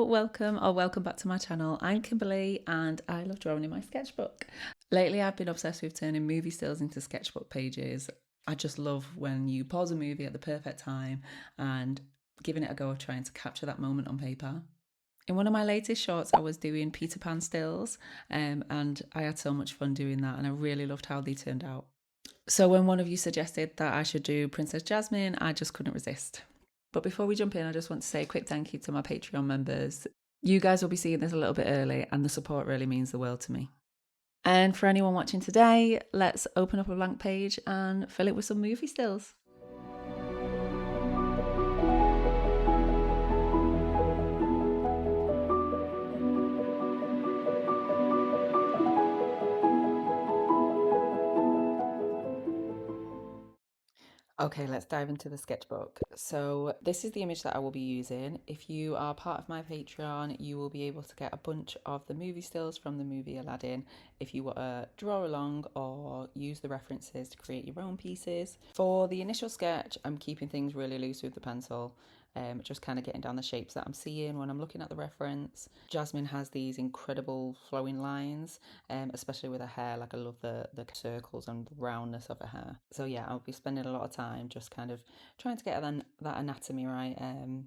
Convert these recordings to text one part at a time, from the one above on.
welcome or welcome back to my channel. I'm Kimberly and I love drawing in my sketchbook. Lately I've been obsessed with turning movie stills into sketchbook pages. I just love when you pause a movie at the perfect time and giving it a go of trying to capture that moment on paper. In one of my latest shorts I was doing Peter Pan stills and I had so much fun doing that and I really loved how they turned out. So when one of you suggested that I should do Princess Jasmine, I just couldn't resist. But before we jump in, I just want to say a quick thank you to my Patreon members. You guys will be seeing this a little bit early, and the support really means the world to me. And for anyone watching today, let's open up a blank page and fill it with some movie stills. Okay, let's dive into the sketchbook. So this is the image that I will be using. If you are part of my Patreon, you will be able to get a bunch of the movie stills from the movie Aladdin if you want to draw along or use the references to create your own pieces. For the initial sketch, I'm keeping things really loose with the pencil. Just kind of getting down the shapes that I'm seeing when I'm looking at the reference. Jasmine has these incredible flowing lines, especially with her hair. Like I love the circles and the roundness of her hair. So yeah, I'll be spending a lot of time just kind of trying to get that anatomy right and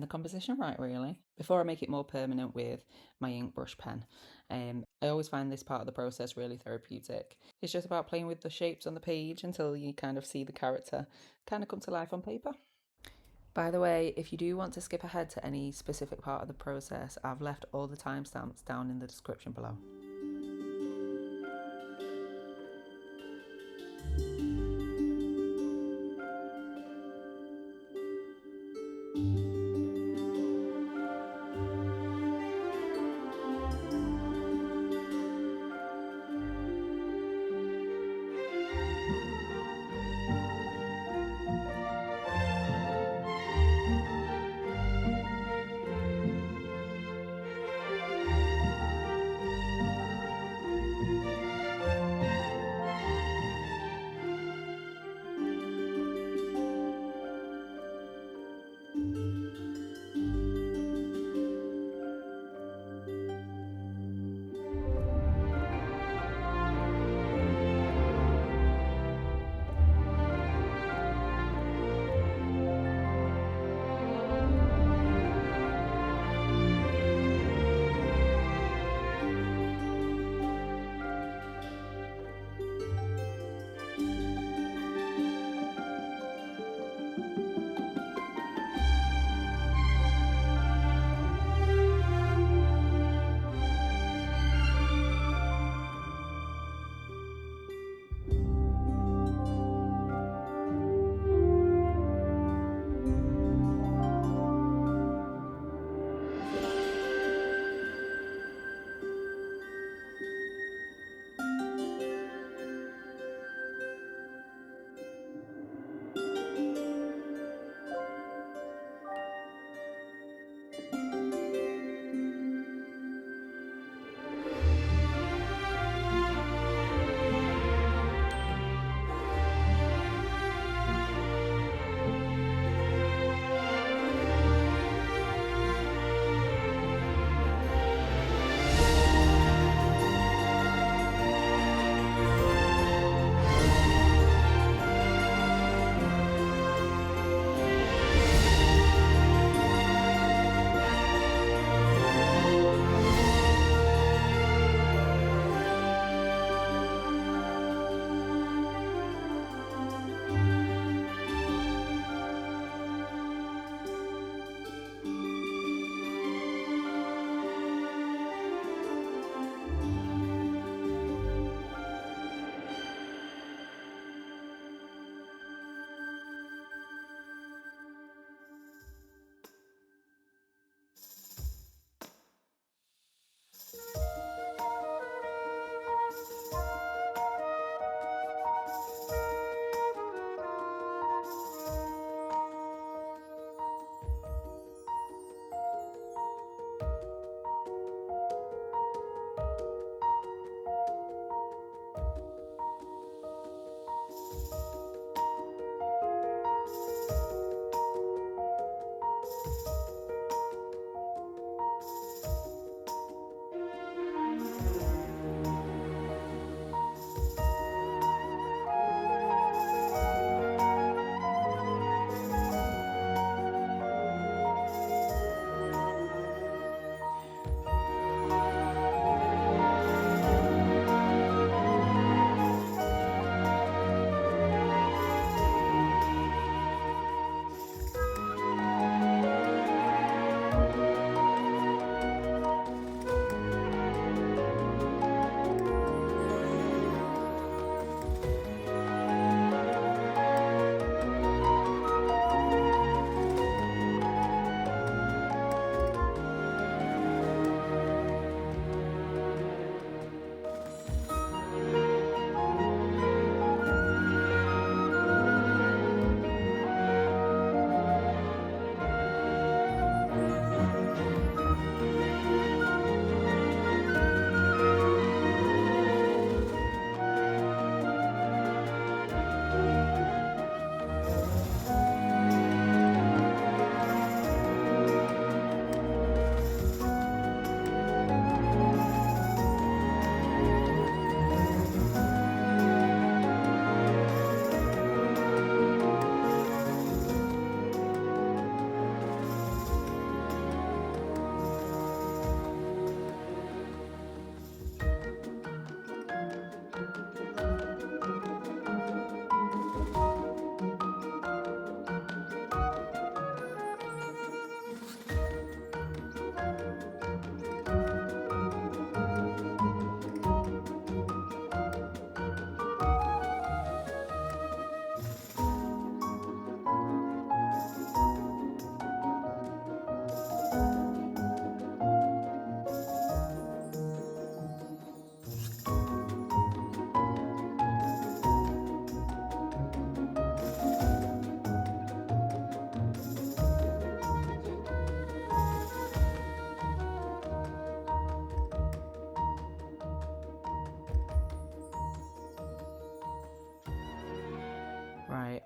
the composition right, really, before I make it more permanent with my ink brush pen. I always find this part of the process really therapeutic. It's just about playing with the shapes on the page until you kind of see the character kind of come to life on paper. By the way, if you do want to skip ahead to any specific part of the process, I've left all the timestamps down in the description below.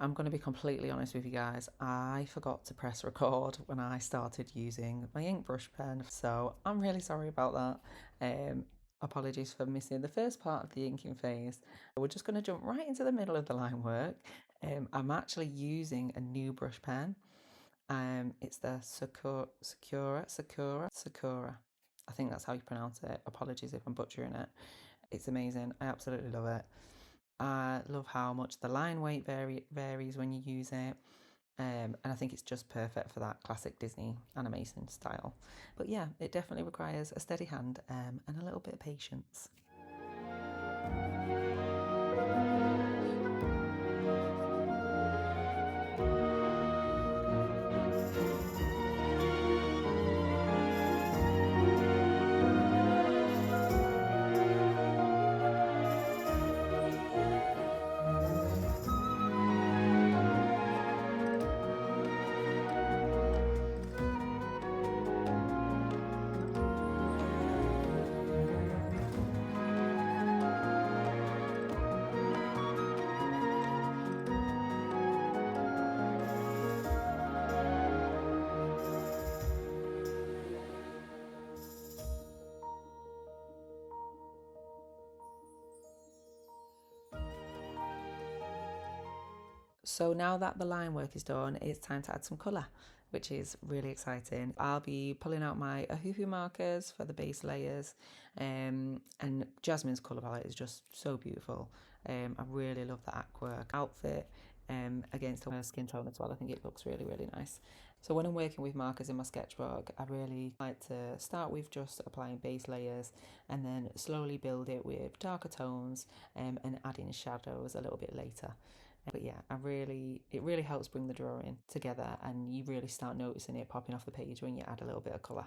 I'm going to be completely honest with you guys. I forgot to press record when I started using my ink brush pen, so I'm really sorry about that. Apologies for missing the first part of the inking phase. We're just going to jump right into the middle of the line work. I'm actually using a new brush pen. It's the Sakura. I think that's how you pronounce it. Apologies if I'm butchering it. It's amazing. I absolutely love it. I love how much the line weight varies when you use it. And I think it's just perfect for that classic Disney animation style. But yeah, it definitely requires a steady hand and a little bit of patience. So now that the line work is done, it's time to add some colour, which is really exciting. I'll be pulling out my Ohuhu markers for the base layers, and Jasmine's colour palette is just so beautiful. I really love the aqua outfit against her skin tone as well. I think it looks really, really nice. So when I'm working with markers in my sketchbook, I really like to start with just applying base layers and then slowly build it with darker tones and adding shadows a little bit later. But yeah, it really helps bring the drawing together, and you really start noticing it popping off the page when you add a little bit of colour.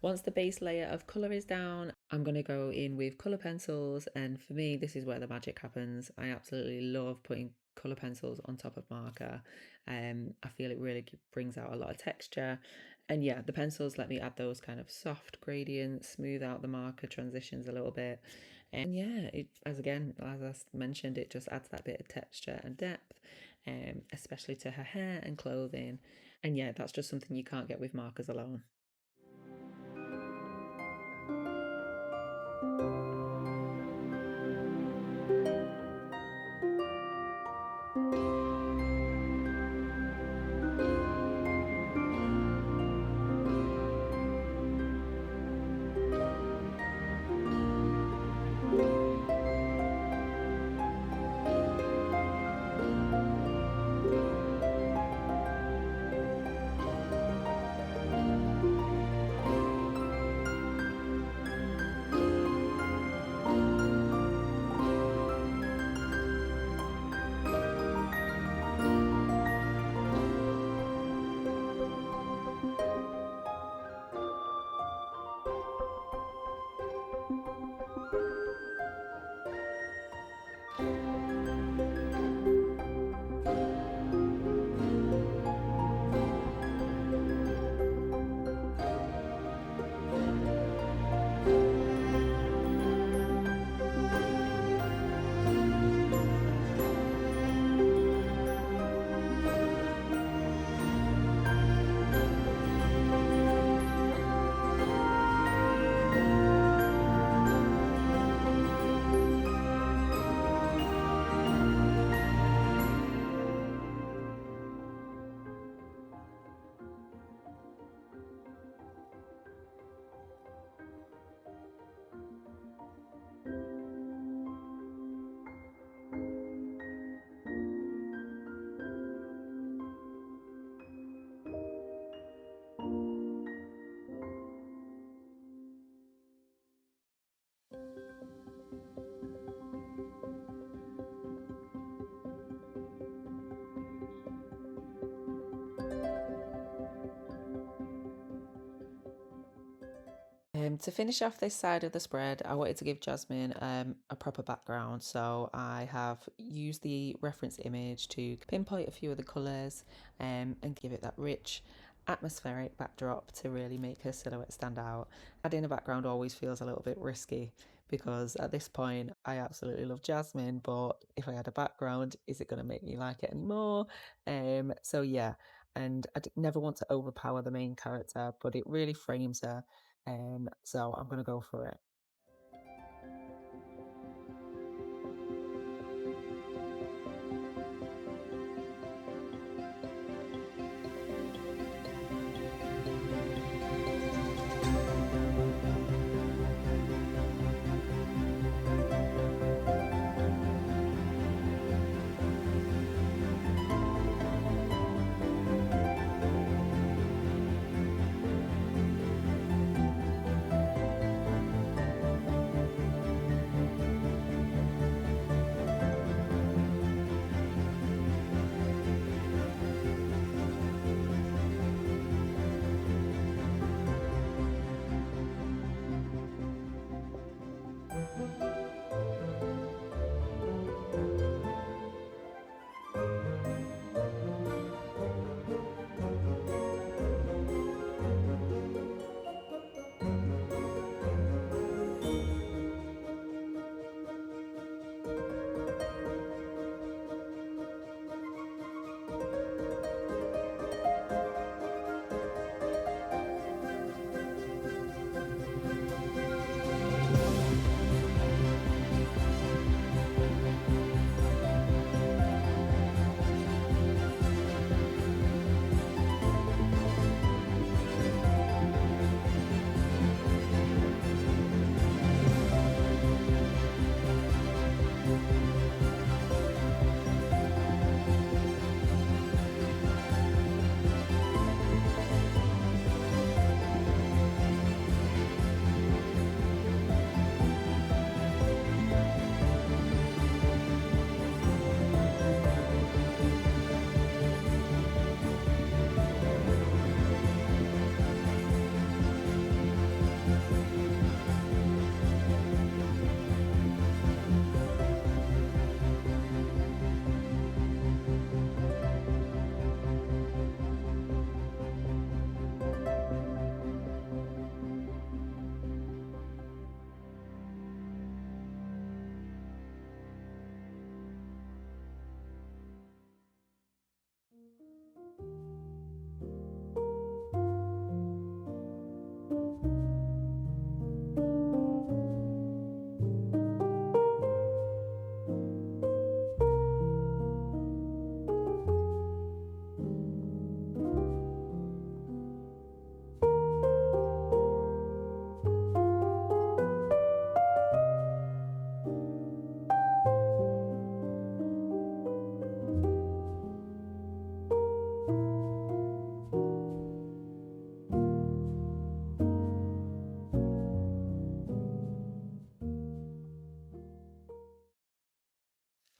Once the base layer of colour is down, I'm going to go in with colour pencils, and for me this is where the magic happens. I absolutely love putting colour pencils on top of marker. I feel it really brings out a lot of texture, and yeah, the pencils let me add those kind of soft gradients, smooth out the marker transitions a little bit, and yeah, as I mentioned, it just adds that bit of texture and depth, especially to her hair and clothing. And yeah, that's just something you can't get with markers alone. To finish off this side of the spread, I wanted to give Jasmine a proper background, so I have used the reference image to pinpoint a few of the colours and give it that rich atmospheric backdrop to really make her silhouette stand out. Adding a background always feels a little bit risky because at this point I absolutely love Jasmine, but if I had a background, is it going to make me like it anymore? So yeah, and never want to overpower the main character, but it really frames her, so I'm gonna go for it.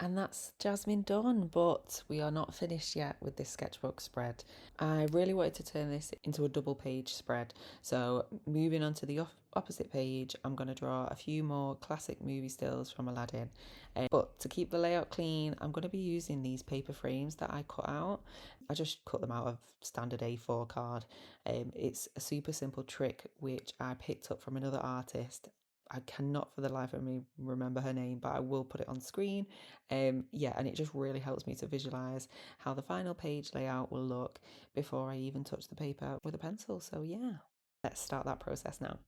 And that's Jasmine done, but we are not finished yet with this sketchbook spread. I really wanted to turn this into a double page spread. So moving on to the opposite page, I'm going to draw a few more classic movie stills from Aladdin. But to keep the layout clean, I'm going to be using these paper frames that I cut out. I just cut them out of standard A4 card. It's a super simple trick which I picked up from another artist. I cannot for the life of me remember her name, but I will put it on screen. Yeah, and it just really helps me to visualize how the final page layout will look before I even touch the paper with a pencil. So yeah, let's start that process now.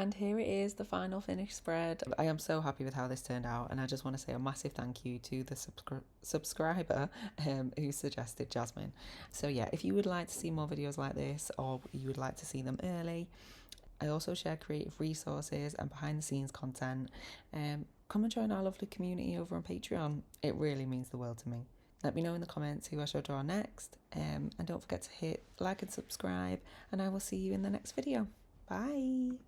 And here it is, the final finished spread. I am so happy with how this turned out, and I just want to say a massive thank you to the subscriber who suggested Jasmine. So yeah, if you would like to see more videos like this, or you would like to see them early, I also share creative resources and behind the scenes content. Come and join our lovely community over on Patreon. It really means the world to me. Let me know in the comments who I should draw next, and don't forget to hit like and subscribe, and I will see you in the next video. Bye.